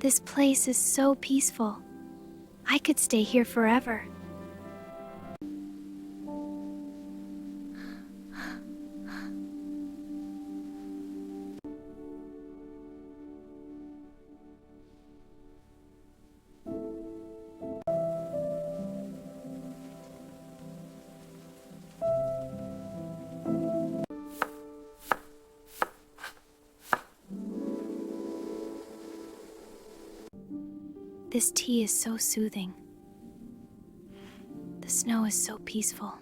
This place is so peaceful. I could stay here forever. This tea is so soothing. The snow is so peaceful.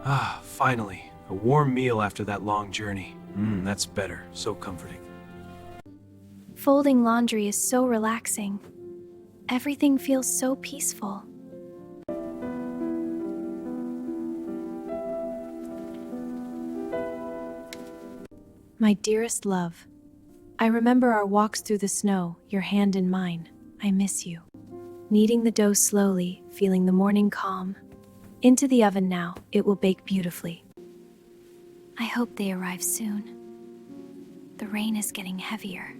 Ah, finally. A warm meal after that long journey. That's better. So comforting. Folding laundry is so relaxing. Everything feels so peaceful. My dearest love, I remember our walks through the snow, your hand in mine. I miss you. Kneading the dough slowly, feeling the morning calm. Into the oven now, it will bake beautifully. I hope they arrive soon. The rain is getting heavier.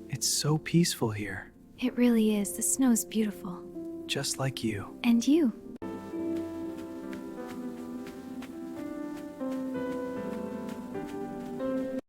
It's so peaceful here. It really is. The snow's beautiful. Just like you. And you.